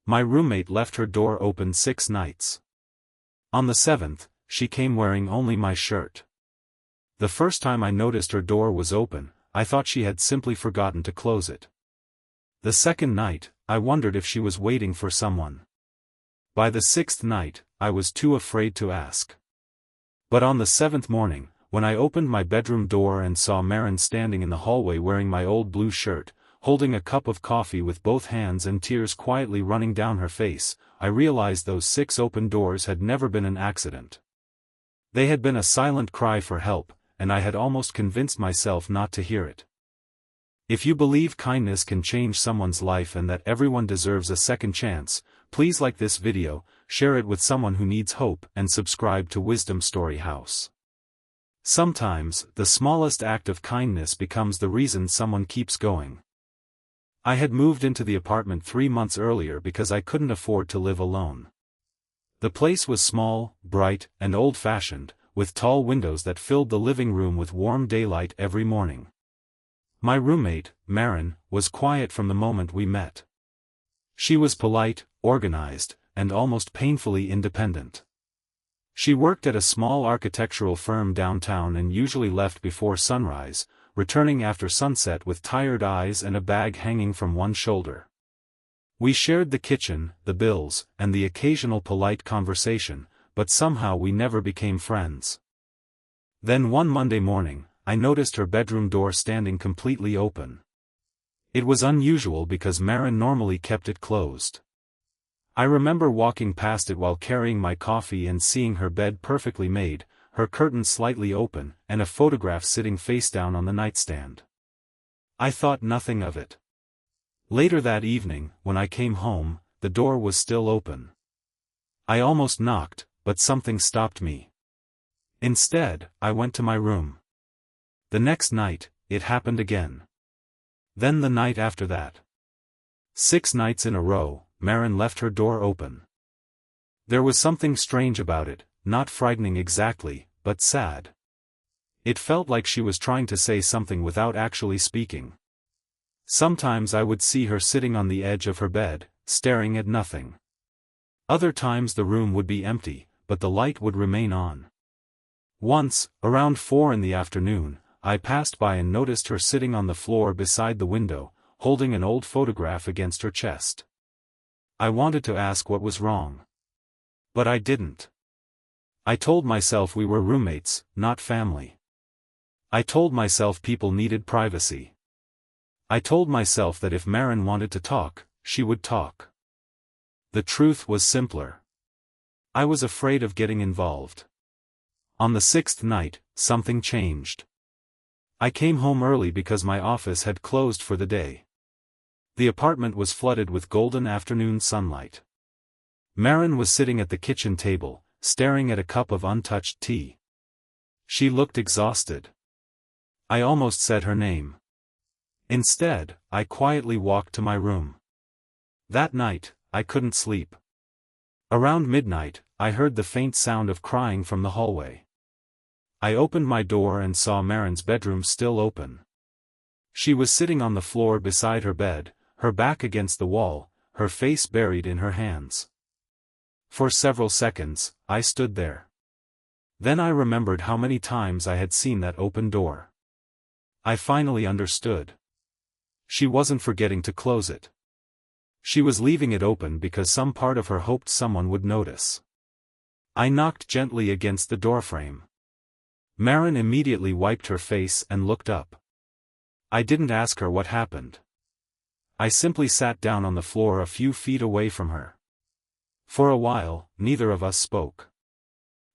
My roommate left her door open 6 nights. On the 7th, she came wearing only my shirt. The first time I noticed her door was open, I thought she had simply forgotten to close it. The second night, I wondered if she was waiting for someone. By the 6th night, I was too afraid to ask. But on the 7th morning, when I opened my bedroom door and saw Maren standing in the hallway wearing my old blue shirt, holding a cup of coffee with both hands and tears quietly running down her face, I realized those 6 open doors had never been an accident. They had been a silent cry for help, and I had almost convinced myself not to hear it. If you believe kindness can change someone's life and that everyone deserves a second chance, please like this video, share it with someone who needs hope, and subscribe to Wisdom Story House. Sometimes, the smallest act of kindness becomes the reason someone keeps going. I had moved into the apartment 3 months earlier because I couldn't afford to live alone. The place was small, bright, and old-fashioned, with tall windows that filled the living room with warm daylight every morning. My roommate, Maren, was quiet from the moment we met. She was polite, organized, and almost painfully independent. She worked at a small architectural firm downtown and usually left before sunrise, returning after sunset with tired eyes and a bag hanging from one shoulder. We shared the kitchen, the bills, and the occasional polite conversation, but somehow we never became friends. Then one Monday morning, I noticed her bedroom door standing completely open. It was unusual because Maren normally kept it closed. I remember walking past it while carrying my coffee and seeing her bed perfectly made, her curtains slightly open, and a photograph sitting face down on the nightstand. I thought nothing of it. Later that evening, when I came home, the door was still open. I almost knocked, but something stopped me. Instead, I went to my room. The next night, it happened again. Then the night after that. 6 nights in a row, Maren left her door open. There was something strange about it, not frightening exactly, but sad. It felt like she was trying to say something without actually speaking. Sometimes I would see her sitting on the edge of her bed, staring at nothing. Other times the room would be empty, but the light would remain on. Once, around 4 in the afternoon, I passed by and noticed her sitting on the floor beside the window, holding an old photograph against her chest. I wanted to ask what was wrong. But I didn't. I told myself we were roommates, not family. I told myself people needed privacy. I told myself that if Maren wanted to talk, she would talk. The truth was simpler. I was afraid of getting involved. On the 6th night, something changed. I came home early because my office had closed for the day. The apartment was flooded with golden afternoon sunlight. Maren was sitting at the kitchen table, staring at a cup of untouched tea. She looked exhausted. I almost said her name. Instead, I quietly walked to my room. That night, I couldn't sleep. Around midnight, I heard the faint sound of crying from the hallway. I opened my door and saw Maren's bedroom still open. She was sitting on the floor beside her bed, her back against the wall, her face buried in her hands. For several seconds, I stood there. Then I remembered how many times I had seen that open door. I finally understood. She wasn't forgetting to close it. She was leaving it open because some part of her hoped someone would notice. I knocked gently against the doorframe. Maren immediately wiped her face and looked up. I didn't ask her what happened. I simply sat down on the floor a few feet away from her. For a while, neither of us spoke.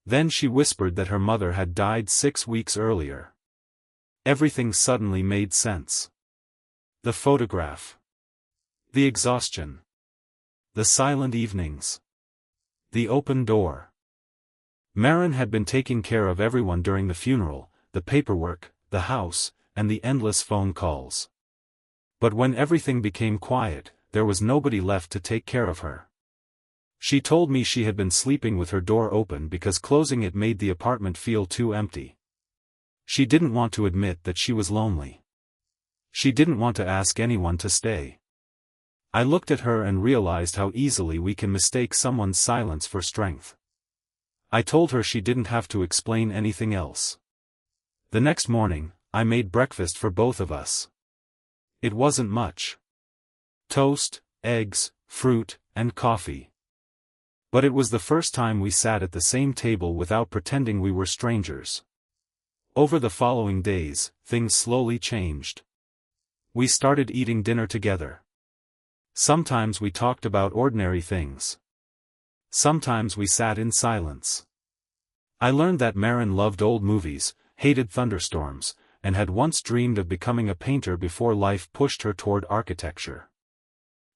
Then she whispered that her mother had died 6 weeks earlier. Everything suddenly made sense. The photograph. The exhaustion. The silent evenings. The open door. Maren had been taking care of everyone during the funeral, the paperwork, the house, and the endless phone calls. But when everything became quiet, there was nobody left to take care of her. She told me she had been sleeping with her door open because closing it made the apartment feel too empty. She didn't want to admit that she was lonely. She didn't want to ask anyone to stay. I looked at her and realized how easily we can mistake someone's silence for strength. I told her she didn't have to explain anything else. The next morning, I made breakfast for both of us. It wasn't much. Toast, eggs, fruit, and coffee. But it was the first time we sat at the same table without pretending we were strangers. Over the following days, things slowly changed. We started eating dinner together. Sometimes we talked about ordinary things. Sometimes we sat in silence. I learned that Maren loved old movies, hated thunderstorms, and had once dreamed of becoming a painter before life pushed her toward architecture.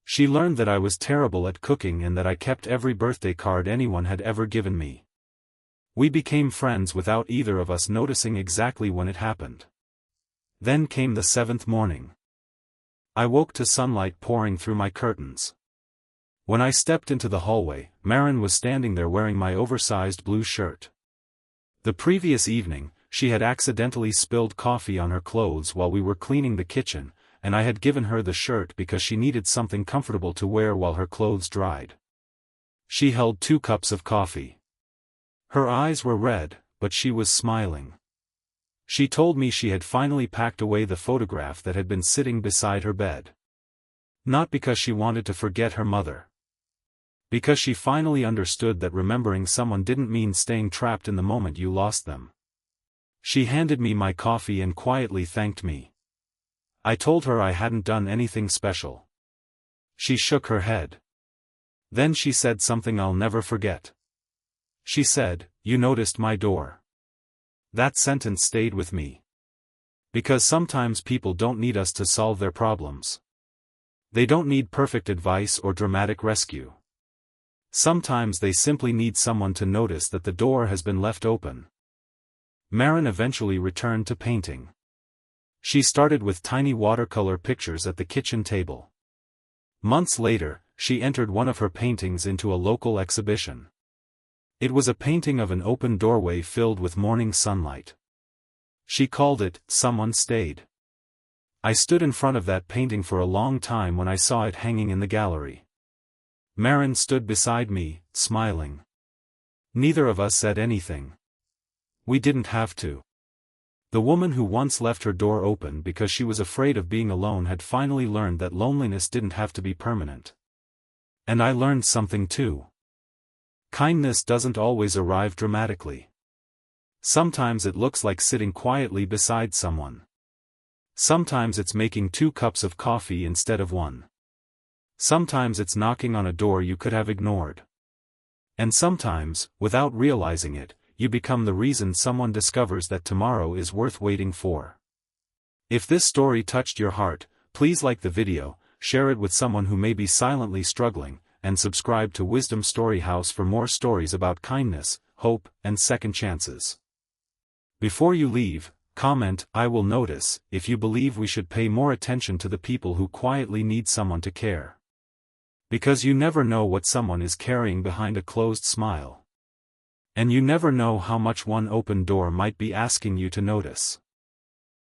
She learned that I was terrible at cooking and that I kept every birthday card anyone had ever given me. We became friends without either of us noticing exactly when it happened. Then came the 7th morning. I woke to sunlight pouring through my curtains. When I stepped into the hallway, Maren was standing there wearing my oversized blue shirt. The previous evening, she had accidentally spilled coffee on her clothes while we were cleaning the kitchen, and I had given her the shirt because she needed something comfortable to wear while her clothes dried. She held 2 cups of coffee. Her eyes were red, but she was smiling. She told me she had finally packed away the photograph that had been sitting beside her bed. Not because she wanted to forget her mother. Because she finally understood that remembering someone didn't mean staying trapped in the moment you lost them. She handed me my coffee and quietly thanked me. I told her I hadn't done anything special. She shook her head. Then she said something I'll never forget. She said, "You noticed my door." That sentence stayed with me. Because sometimes people don't need us to solve their problems. They don't need perfect advice or dramatic rescue. Sometimes they simply need someone to notice that the door has been left open. Maren eventually returned to painting. She started with tiny watercolor pictures at the kitchen table. Months later, she entered one of her paintings into a local exhibition. It was a painting of an open doorway filled with morning sunlight. She called it, "Someone Stayed." I stood in front of that painting for a long time when I saw it hanging in the gallery. Maren stood beside me, smiling. Neither of us said anything. We didn't have to. The woman who once left her door open because she was afraid of being alone had finally learned that loneliness didn't have to be permanent. And I learned something too. Kindness doesn't always arrive dramatically. Sometimes it looks like sitting quietly beside someone. Sometimes it's making 2 cups of coffee instead of 1. Sometimes it's knocking on a door you could have ignored. And sometimes, without realizing it, you become the reason someone discovers that tomorrow is worth waiting for. If this story touched your heart, please like the video, share it with someone who may be silently struggling, and subscribe to Wisdom Story House for more stories about kindness, hope, and second chances. Before you leave, comment, "I will notice," if you believe we should pay more attention to the people who quietly need someone to care. Because you never know what someone is carrying behind a closed smile. And you never know how much one open door might be asking you to notice.